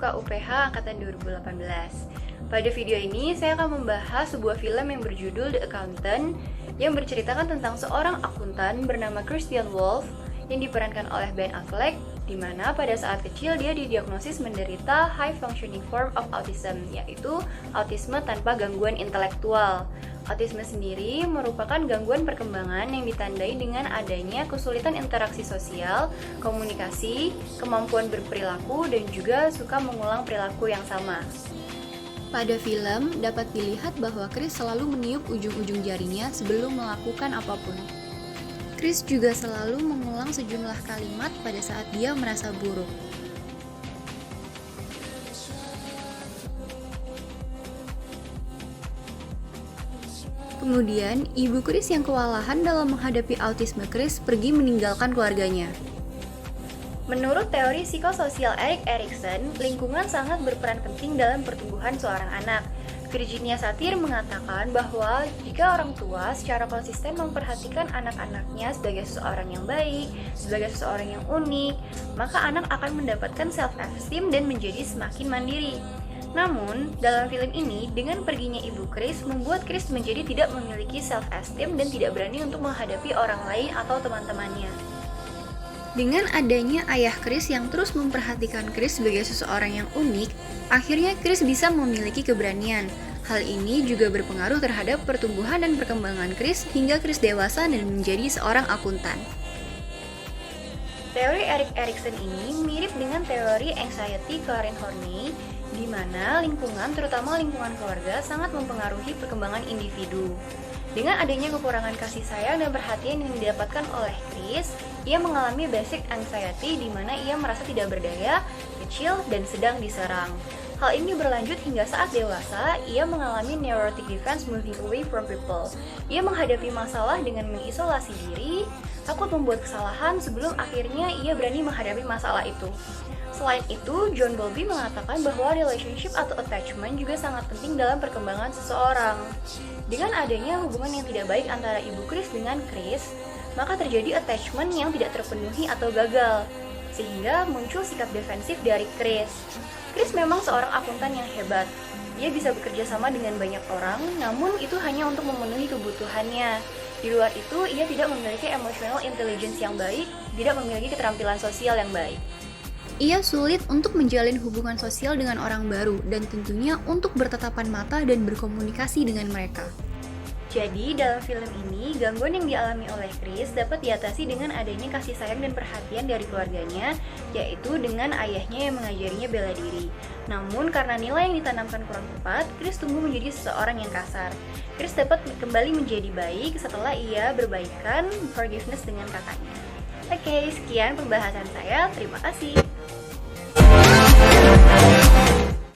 FK UPH Angkatan 2018. Pada video ini, saya akan membahas sebuah film yang berjudul The Accountant yang berceritakan tentang seorang akuntan bernama Christian Wolff yang diperankan oleh Ben Affleck, di mana pada saat kecil dia didiagnosis menderita high functioning form of autism, yaitu autisme tanpa gangguan intelektual. Autisme sendiri merupakan gangguan perkembangan yang ditandai dengan adanya kesulitan interaksi sosial, komunikasi, kemampuan berperilaku, dan juga suka mengulang perilaku yang sama. Pada film, dapat dilihat bahwa Chris selalu meniup ujung-ujung jarinya sebelum melakukan apapun. Chris juga selalu mengulang sejumlah kalimat pada saat dia merasa buruk. Kemudian, ibu Chris yang kewalahan dalam menghadapi autisme Chris pergi meninggalkan keluarganya. Menurut teori psikososial Erik Erikson, lingkungan sangat berperan penting dalam pertumbuhan seorang anak. Virginia Satir mengatakan bahwa jika orang tua secara konsisten memperhatikan anak-anaknya sebagai seseorang yang baik, sebagai seseorang yang unik, maka anak akan mendapatkan self-esteem dan menjadi semakin mandiri. Namun, dalam film ini, dengan perginya ibu Chris membuat Chris menjadi tidak memiliki self-esteem dan tidak berani untuk menghadapi orang lain atau teman-temannya. Dengan adanya ayah Chris yang terus memperhatikan Chris sebagai seseorang yang unik, akhirnya Chris bisa memiliki keberanian. Hal ini juga berpengaruh terhadap pertumbuhan dan perkembangan Chris hingga Chris dewasa dan menjadi seorang akuntan. Teori Erik Erikson ini mirip dengan teori anxiety Karen Horney, di mana lingkungan, terutama lingkungan keluarga, sangat mempengaruhi perkembangan individu. Dengan adanya kekurangan kasih sayang dan perhatian yang didapatkan oleh Chris, ia mengalami basic anxiety di mana ia merasa tidak berdaya, kecil, dan sedang diserang. Hal ini berlanjut hingga saat dewasa, ia mengalami neurotic defense moving away from people. Ia menghadapi masalah dengan mengisolasi diri, takut membuat kesalahan sebelum akhirnya ia berani menghadapi masalah itu. Selain itu, John Bowlby mengatakan bahwa relationship atau attachment juga sangat penting dalam perkembangan seseorang. Dengan adanya hubungan yang tidak baik antara ibu Chris dengan Chris, maka terjadi attachment yang tidak terpenuhi atau gagal, sehingga muncul sikap defensif dari Chris. Chris memang seorang akuntan yang hebat. Ia bisa bekerja sama dengan banyak orang, namun itu hanya untuk memenuhi kebutuhannya. Di luar itu, ia tidak memiliki emotional intelligence yang baik, tidak memiliki keterampilan sosial yang baik. Ia sulit untuk menjalin hubungan sosial dengan orang baru dan tentunya untuk bertatapan mata dan berkomunikasi dengan mereka. Jadi, dalam film ini, gangguan yang dialami oleh Chris dapat diatasi dengan adanya kasih sayang dan perhatian dari keluarganya, yaitu dengan ayahnya yang mengajarinya bela diri. Namun, karena nilai yang ditanamkan kurang tepat, Chris tumbuh menjadi seseorang yang kasar. Chris dapat kembali menjadi baik setelah ia berbaikan forgiveness dengan kakaknya. Oke, sekian pembahasan saya. Terima kasih.